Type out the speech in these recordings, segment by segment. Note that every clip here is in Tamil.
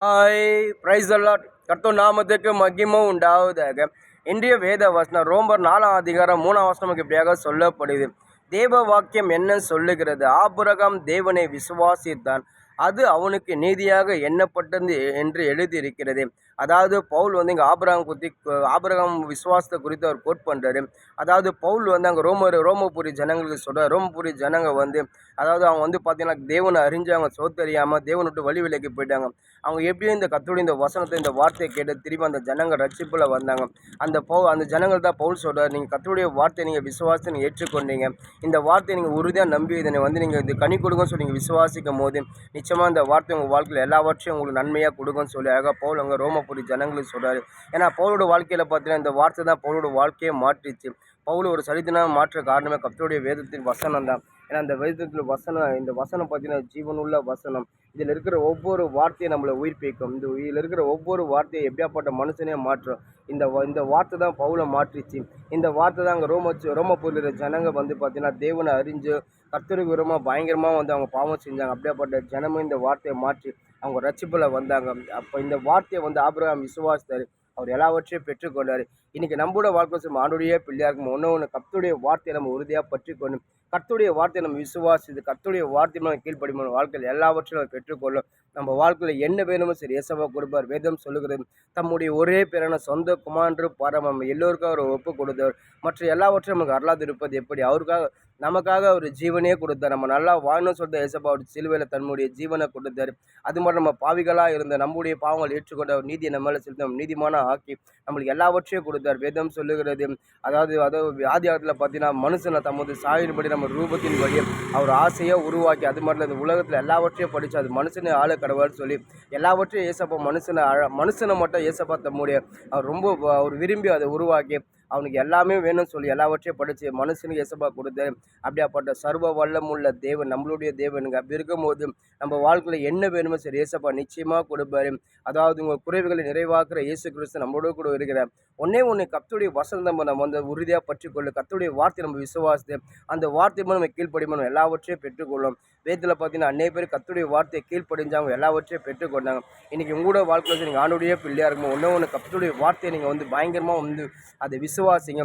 ஹாய் பிரைஸ் அல்லாட் கர்த்தர் நாமத்துக்கு மகிமை உண்டாவதாக. இன்றைய வேத வசனம் ரோமர் 4ஆம் அதிகாரம் 3ஆம் வசனம் இப்படியாக சொல்லப்படுது. தேவ வாக்கியம் என்ன சொல்லுகிறது? ஆபிரகாம் தேவனை விசுவாசித்தான், அது அவனுக்கு நீதியாக எண்ணப்பட்டது என்று எழுதியிருக்கிறது. அதாவது பவுல் வந்து இங்கே ஆபிரகாம் விசுவாசத்தை குறித்து அவர் கோட் பண்ணுறாரு. அதாவது பவுல் வந்து அங்கே ரோமபுரி ஜனங்களுக்கு சொல்கிறார். ரோமபுரி ஜனங்க வந்து அதாவது அவங்க வந்து பார்த்தீங்கன்னா தேவனை அறிஞ்சு அவங்க சோத்தறியாமல் தேவனை விட்டு வழி விலக்கி போயிட்டாங்க. அவங்க எப்படியும் இந்த கர்த்தருடைய இந்த வசனத்தை இந்த வார்த்தையை கேட்டு திரும்பி அந்த ஜனங்கள் ரட்சிப்பில் வந்தாங்க. அந்த ஜனங்கள் தான் பவுல் சொல்கிறார், நீங்கள் கர்த்தருடைய வார்த்தையை நீங்கள் விசுவாசத்தை நீங்கள் ஏற்றுக்கொண்டீங்க, இந்த வார்த்தையை நீங்கள் உறுதியாக நம்பி இதனை வந்து நீங்கள் இது கனி கொடுங்கன்னு சொல்லி நீங்கள் விசுவாசிக்கும் போது நிச்சயமாக இந்த வார்த்தை உங்கள் வாழ்க்கையில் எல்லாவற்றையும் உங்களுக்கு நன்மையாக கொடுங்கன்னு சொல்லி அழகாக பவுல் அங்கே ரோமபுரி ஜனங்களுக்கு சொல்கிறாரு. ஏன்னா பவுலோட வாழ்க்கையில் பார்த்தீங்கன்னா இந்த வார்த்தை தான் பவுலோட வாழ்க்கையை மாற்றிச்சு. பவுல் ஒரு சரித்திரமாக மாற்ற காரணமே கர்த்தருடைய வேதத்தின் வசனம் தான். ஏன்னா அந்த வேதத்தில் வசனம், இந்த வசனம் பார்த்தீங்கன்னா ஜீவனுள்ள வசனம். இதில் இருக்கிற ஒவ்வொரு வார்த்தையும் நம்மளை உயிர்ப்பிக்கும். இதில் இருக்கிற ஒவ்வொரு வார்த்தையை எப்படியாப்பட்ட மனுஷனே மாற்றும். இந்த வார்த்தை தான் பவுலை மாற்றிச்சு. இந்த வார்த்தை தான் அங்கே ரோமபுரியில் ஜனங்க வந்து பார்த்தீங்கன்னா தேவனை அறிஞ்சு கர்த்தருக்கு விரோதமாக பயங்கரமாக வந்து அவங்க பாவம் செஞ்சாங்க. அப்படியாப்பட்ட ஜனமும் இந்த வார்த்தையை மாற்றி அவங்க ரட்சிப்பில் வந்தாங்க. அப்போ இந்த வார்த்தையை வந்து ஆபிரகாம் விசுவாசித்தார், அவர் எல்லாவற்றையும் பெற்றுக்கொண்டார். இன்றைக்கி நம்மளோட வாழ்க்கை ஆண்டுடைய பிள்ளையாக இருக்கும் ஒன்று கர்த்தருடைய வார்த்தையை நம்ம உறுதியாக பற்றிக்கொண்டு கர்த்தருடைய வார்த்தையை நம்ம விசுவாசித்து கர்த்தருடைய வார்த்தையை நம்ம கீழ்ப்படிமான வாழ்க்கையில் எல்லாவற்றையும் நம்ம பெற்றுக்கொள்ளும். நம்ம வாழ்க்கையில் என்ன வேணுமோ சரி இயேசுவா கொடுப்பார். வேதம் சொல்லுகிறது, தம்முடைய ஒரே பேரான சொந்த குமாரன்று பாரம் எல்லோருக்கும் அவர் ஒப்பு கொடுத்தவர். மற்ற எல்லாவற்றையும் நமக்கு அருளாது இருப்பது எப்படி? நமக்காக அவர் ஜீவனே கொடுத்தார். நம்ம நல்லா வாழணும்னு சொல்லிட்டு இயேசுவா அவர் சிலுவையில் தன்னுடைய ஜீவனை கொடுத்தார். அது மட்டும் நம்ம பாவிகளாக இருந்த நம்முடைய பாவங்கள் ஏற்றுக்கொண்ட அவர் நீதியை நம்ம மேலே செலுத்த நீதிமான ஆக்கி நம்மளுக்கு எல்லாவற்றையும் கொடுத்தார். வேதம் சொல்லுகிறது, அதாவது ஆதிகாலத்தில் பார்த்தீங்கன்னா மனுஷனை தமது சாயின்படி நம்ம ரூபத்தின் வழியை அவர் ஆசையை உருவாக்கி, அது மட்டும் இந்த உலகத்தில் எல்லாவற்றையும் படித்து அது மனுஷனை ஆள கடவுள்னு சொல்லி எல்லாவற்றையும் ஏசப்பா மனுஷனை மட்டும் ஏசப்பா தம்முடைய அவர் ரொம்ப அவர் விரும்பி அதை உருவாக்கி அவனுக்கு எல்லாமே வேணும்னு சொல்லி எல்லாவற்றையும் படித்து மனுஷனுக்கு ஏசப்பா கொடுத்தாரு. அப்படியாப்பட்ட சர்வ வல்லமுள்ள தேவன் நம்மளுடைய தேவனுங்க. அப்படி இருக்கும்போது நம்ம வாழ்க்கையில் என்ன வேணுமோ சரி ஏசப்பா நிச்சயமாக கொடுப்பாரு. அதாவது உங்கள் குறைவுகளை நிறைவாக்குற இயேசு கிறிஸ்து நம்மளோட கூட இருக்கிறார். ஒன்று கர்த்தருடைய வசனம் நம்ம வந்து உறுதியாக பற்றிக்கொள்ளும். கர்த்தருடைய வார்த்தை நம்ம விசுவாசித்து அந்த வார்த்தை மூலம் நம்ம கீழ்ப்படிமணும் எல்லாவற்றையும் பெற்றுக்கொள்ளும். வேதத்தில் பார்த்தீங்கன்னா அநேக பேர் கர்த்தருடைய வார்த்தையை கீழ்ப்படிஞ்சாங்க, எல்லாவற்றையும் பெற்றுக்கொண்டாங்க. இன்றைக்கி உங்களோட வாழ்க்கையில் நீங்கள் ஆண்டுடைய பிள்ளையாக இருக்கும் ஒன்று கர்த்தருடைய வார்த்தையை நீங்கள் வந்து பயங்கரமாக வந்து அதை விசுவாசிங்க,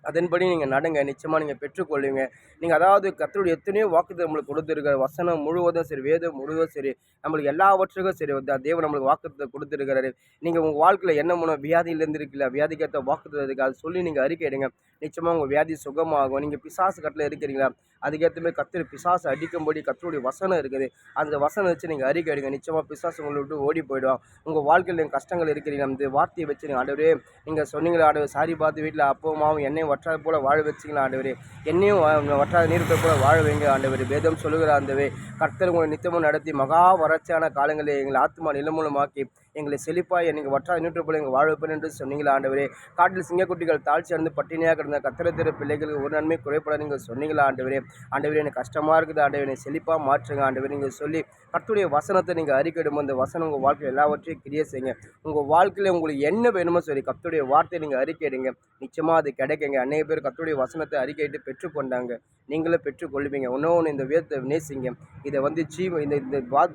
அதன்படி நீங்கள் நடங்க, நிச்சயமாக நீங்கள் பெற்றுக்கொள்வீங்க. நீங்கள் அதாவது கர்த்தருடைய எத்தனையோ வாக்குத்தத்தம் நம்மளுக்கு கொடுத்துருக்கிற வசனம் முழுவதும் சரி, வேதம் முழுவதும் சரி, நம்மளுக்கு எல்லாவற்றுக்கும் சரி தேவன் நம்மளுக்கு வாக்குத்தத்தை கொடுத்துருக்கிறாரு. நீங்கள் உங்கள் வாழ்க்கையில் என்ன மூலம் வியாதியிலேருந்து இருக்குல்ல, வியாதிக்கேற்ற வாக்குத்தத்தை இருக்குது, அதை சொல்லி நீங்கள் அறிக்கையிடுங்க. நிச்சயமாக உங்கள் வியாதி சுகமாகும். நீங்கள் பிசாசு கட்டில் இருக்கிறீங்களா, அதுக்கேற்றமே கர்த்தர் பிசாசு அடிக்கும்படி கர்த்தருடைய வசனம் இருக்குது, அந்த வசனம் வச்சு நீங்கள் அறிக்கையிடுங்க. நிச்சயமாக பிசாசு உங்களை விட்டு ஓடி போயிடும். உங்கள் வாழ்க்கையில் நீங்கள் கஷ்டங்கள் இருக்கிறீங்க, அந்த வார்த்தையை வச்சு நீங்கள் ஆண்டவரே நீங்கள் சொன்னீங்களா ஆண்டவர், சாரி பார்த்து வீட்டில் அப்பமாவும் என்னையும் வற்றாத போல வாழ வச்சிங்களா ஆண்டவரே, என்னையும் வற்றாத நீர்த்தை போல வாழ வைங்க ஆண்டவர். வேதம் சொல்லுகிற ஆண்டவே கர்த்தர் உங்களை நித்தமும் நடத்தி மகா வறட்சியான காலங்களில் எங்களை ஆத்மா நிலமூலமாக்கி எங்களை செழிப்பாய் நீங்கள் வற்றாத நீற்று போல எங்கள் வாழ வைப்பேன் என்று சொன்னீங்களா ஆண்டவரே. காட்டில் சிங்கக்குட்டிகள் தாழ்ச்சி அடைந்து பட்டினியாக கிடந்த கத்திரத்திர பிள்ளைகளுக்கு ஒரு நன்மை குறைப்பட நீங்கள் சொன்னீங்களா ஆண்டவரே. ஆண்டவரே எனக்கு கஷ்டமாக இருக்குது ஆண்டவரே, செழிப்பாக மாற்றுங்க ஆண்டவரே. நீங்கள் சொல்லி கர்த்தருடைய வசனத்தை நீங்கள் அறிக்கையிடும். அந்த வசனம் உங்கள் வாழ்க்கையில் எல்லாவற்றையும் கிரியை செய்யுங்க. உங்கள் வாழ்க்கையில் உங்களுக்கு என்ன வேணுமோ சரி கர்த்தருடைய வார்த்தையை நீங்கள் அறிக்கையிடுங்க, நிச்சயமாக அது கிடைக்குங்க. அநேக பேர் கர்த்தருடைய வசனத்தை அறிக்கையிட்டு பெற்றுக்கொண்டாங்க, நீங்களும் பெற்றுக்கொள்வீங்க. ஒன்று இந்த வேதத்தை நேசிங்க. இதை வந்து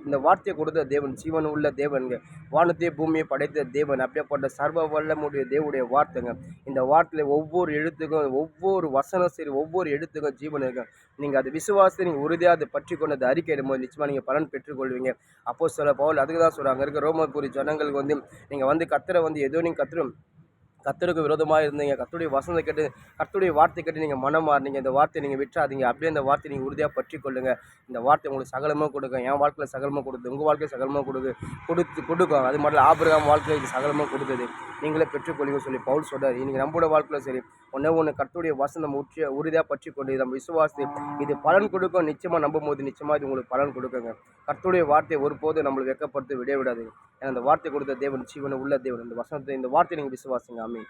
இந்த வார்த்தையை கொடுத்த தேவன் ஜீவன் உள்ள தேவனுங்க, வானத்தையே பூமியை படைத்த தேவன். அப்படியேப்பட்ட சர்வ வல்லமுடைய தேவனுடைய வார்த்தைங்க. இந்த வார்த்தையில் ஒவ்வொரு எழுத்துக்கும் ஒவ்வொரு வசனம் சரி ஒவ்வொரு எழுத்துக்கும் ஜீவன் இருக்கு. நீங்கள் அது விசுவாசத்தை நீங்கள் உறுதியாக அதை பற்றி கொண்டு அதை அறிக்கையிடும் போது நிச்சயமாக நீங்கள் பலன் பெற்றுக்கொள்வீங்க. அப்போஸ்தலர் பவுல் அதுக்கு தான் சொல்கிறாங்க, இருக்க ரோமபுரி ஜனங்களுக்கு வந்து நீங்கள் வந்து கர்த்தரை வந்து ஏதோ நீங்கள் கர்த்தருக்கு விரோதமாக இருந்தீங்க, கர்த்தருடைய வசனத்தை கேட்டு கர்த்தருடைய வார்த்தை கேட்டு நீங்கள் மனம் மாறினீங்க, இந்த வார்த்தையை நீங்கள் விட்டுறாதீங்க. அப்படியே அந்த வார்த்தையை நீங்கள் உறுதியாக பற்றி கொள்ளுங்கள். இந்த வார்த்தை உங்களுக்கு சகலமாக கொடுக்கும். என் வாழ்க்கையில் சகலமாக கொடுத்து உங்கள் வாழ்க்கையில் சகலமாக கொடுக்கும். அது மட்டும் ஆபிரகாம் வாழ்க்கையில் இது சகலமாக கொடுத்தது, நீங்களே பெற்றுக்கொள்ளுங்க சொல்லி பவுல் சொல்கிறார். இன்றைக்கி நம்மளோட வாழ்க்கையில் சரி ஒன்று கர்த்தருடைய வசனம் உறுதியாக பற்றி கொண்டு நம்ம விசுவாசி இது பலன் கொடுக்கும். நிச்சயமாக நம்பும் போது நிச்சயமாக இது உங்களுக்கு பலன் கொடுக்குங்க. கர்த்தருடைய வார்த்தையை ஒருபோது நம்மளை வெட்கப்படுத்தி விட விடாது. ஏன்னா அந்த வார்த்தை கொடுத்த தேவன் ஜீவனை உள்ள தேவன். இந்த வார்த்தையை நீங்கள் விசுவாசிங்க. ஆமென்.